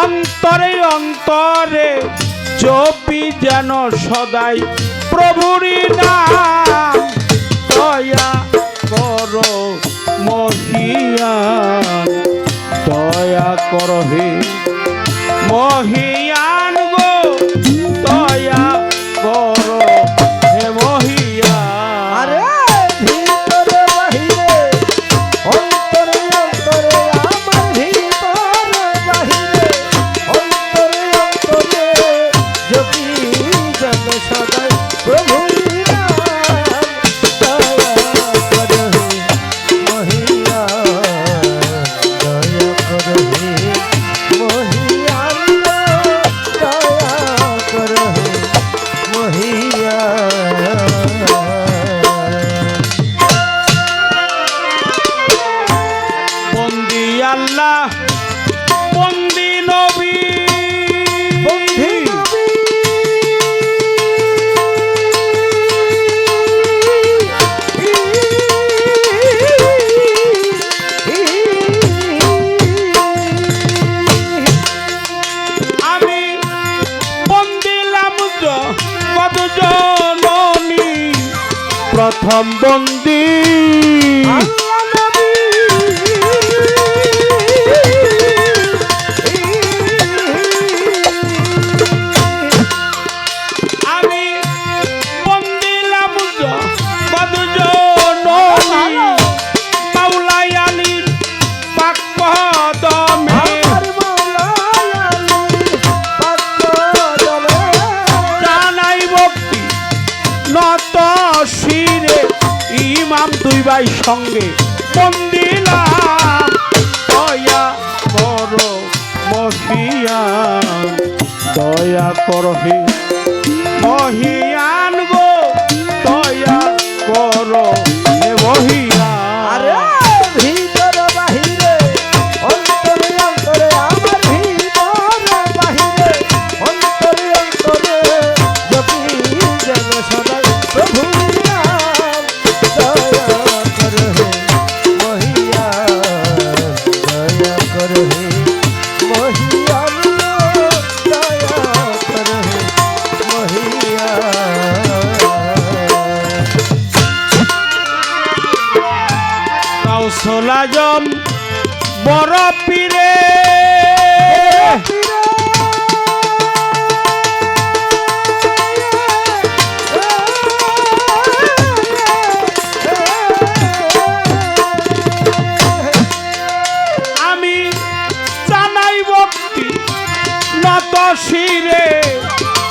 অন্তরে অন্তরে জপি যেন সদাই প্রভুরি নাম। দয়া করো মহিয়ান, দয়া করো হে মহিয়ান গো, দয়া করো হে মহিয়ান। আরে ভিতরে বাহিরে অন্তরে অন্তরে আমার ভিতরে বাহিরে অন্তরে অন্তরে জপি যেন সদাই প্রভুর নাম। দয়া করো হে মহিয়ান, দয়া করো হে মহিয়ান, দয়া করো হে মহিয়ান। বন্দি আল্লাহ বন্দি নবী, বন্দি নবী আমি বন্দিলাম কত জননী, প্রথম বন্দি আল্লাহ নবী আমি বন্দিলাম কত জননী, মাওলাই আলী পাক কদমে আমার মাওলা আলী পাক কদমে জানাই ভক্তি নত শিরে, ইমাম দুই ভাই সঙ্গে বন্দিলাম। দয়া করো মহিয়ান, দয়া করো হে মহিয়ান গো, দয়া করো হে মহিয়ান। আরে ভিতরে বাহিরে অন্তরে অন্তরে আমার ভিতরে বাহিরে অন্তরে অন্তরে জপি যেন সদাই প্রভুর নাম। দয়া করো হে মহিয়ান, দয়া করো হে মহিয়ান, দয়া করো হে মহিয়ান। কাউসল আজম বড় পীরে, আমি জানাই ভক্তি নত শিরে,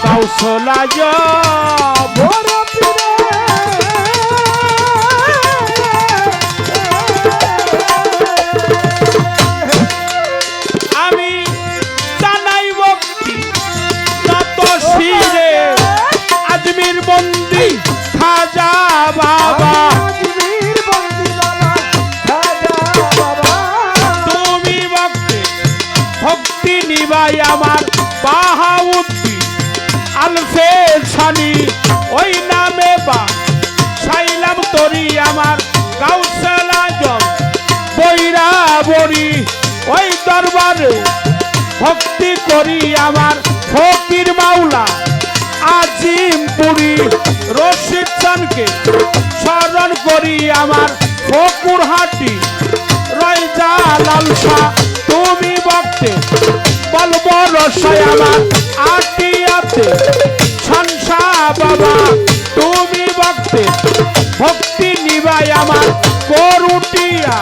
কাউসল আজম বড় পীরে আমি জানাই ভক্তি নত শিরে, আজমির বন্দি খাজা বাবা, আজমির বন্দি বাবা খাজা বাবা। তুমি ভক্তি ভক্তি নিবাই আমার বাহাউদ্দিন আলফে ছানি, ওই নামে বা সাইলাম তরি আমার কাউসল আজম বৈরা বড়ি, ওই দরবারে ভক্তি করি আমার ফকির মাওলা আজিমপুরি, রশিদ চানকে স্মরণ করি আমার ফকুর হাটি রয়জা লালসা। তুমি ভক্তে বলব রসায় আমার আটিয়াতে সংসা বাবা, তুমি ভক্তে ভক্তি নিবাই আমার করুটিয়া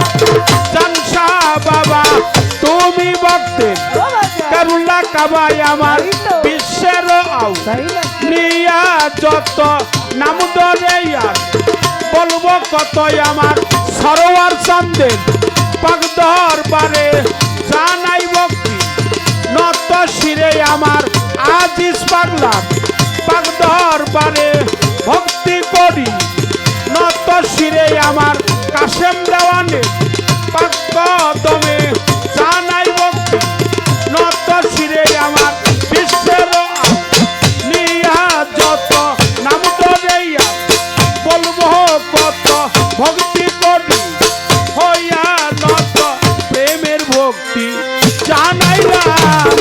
সংসা বাবা, তুমি ভক্তে কারুল্লা কাবাই আমার বিশ্বের আউ নিয়া যত নাম ধরে আর বলবো কত আমার সরোয়ার চান্দের পাক দরবারে জানাই ভক্তি নত শিরে আমার আজিজ পাগলা পাক দরবারে ভক্তি করি নত শিরে আমার কাশেম দেওয়ানে পাক কদমে জানাই ভক্তি নত শিরে আমার বিশ্বের নিয়া যত নাম ধরে বলবো কত ভক্তি করি হইয়া নত প্রেমের ভক্তি জানাইলাম।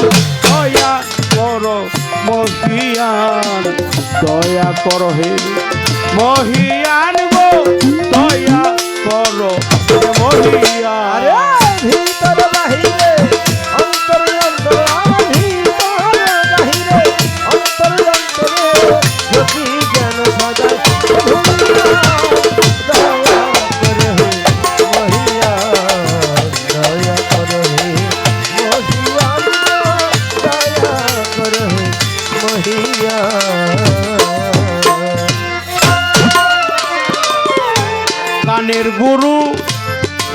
করো হে মহিয়ান গো দয়া করো হে মহিয়ান আরে ভিতর বাহিরে অন্তর অন্তরে ভিতর বাহিরে অন্তর অন্তরে জ্যোতি যেন সদাই দয়া করে হে মহিয়ান দয়া করে হে মহিয়ান দয়া করে হে মহিয়ান গানের গুরু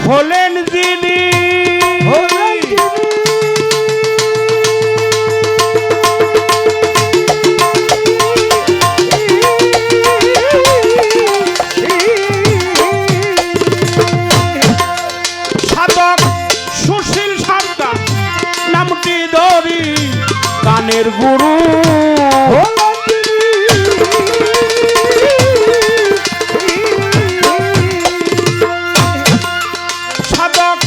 হলেন যিনি সাধক সুশীল সরকার নামটি ধরি গানের গুরু সাধক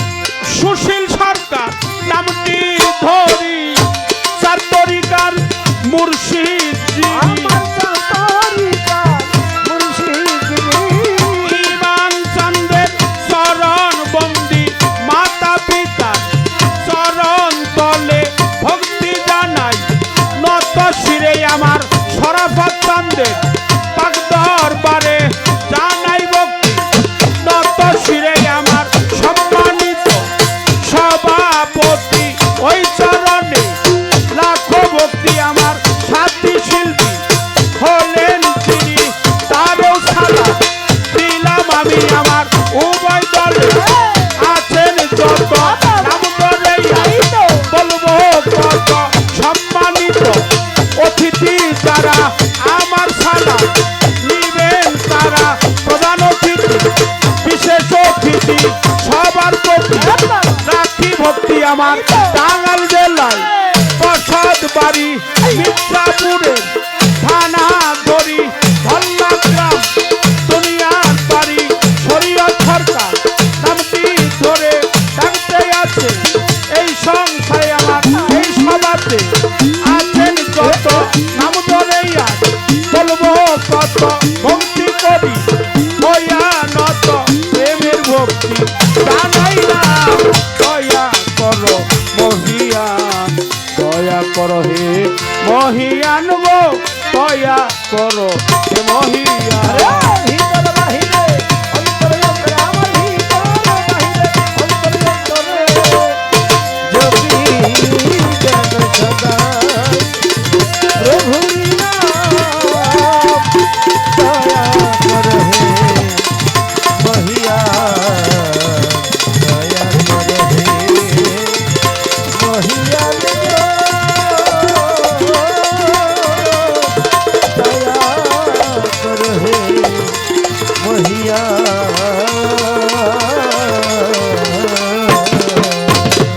সুশীল সরকার নামটি ধরি চার তরিকার মুর্শিদ ইমান চন্দ্রের চরণ বন্দি মাতা পিতা চরণ তলে ভক্তি জানাই নত শিরে আমার শরাফত চন্দ্রের পাক দরবারে জানাই ভক্তি নত শিরে আমার সম্মানিত সভাপতি ওই চরণে লাখো ভক্তি আমার সাথী শিল্পী হলেন তিনি তারও ছাড়া দিলাম আমি আমার উভয় দলে আছেন যত নাম ধরে বলবো কত সম্মানিত অতিথি যারা আমার ছাড়া নিবেন তারা প্রধান অতিথি বিশেষ অতিথি সবার প্রতি রাখি ভক্তি আমার টাঙ্গাইল জেলায় প্রসাদ বাড়ি মির্জাপুরের থানা ধরি ধল্লা গ্রাম দুনিয়ার বাড়ি শরীয়ত সরকার নামটি ধরে ডাকতে আছে এই সংসারে আমার এই সভাতে আছেন যত নাম ধরেই আজ বলবো কত ভক্তি করি ভয়ানত প্রেমের ভক্তি জানাই না দয়া করো মহিয়ান দয়া করো হে মহিয়ান গো দয়া করো হে মহিয়ান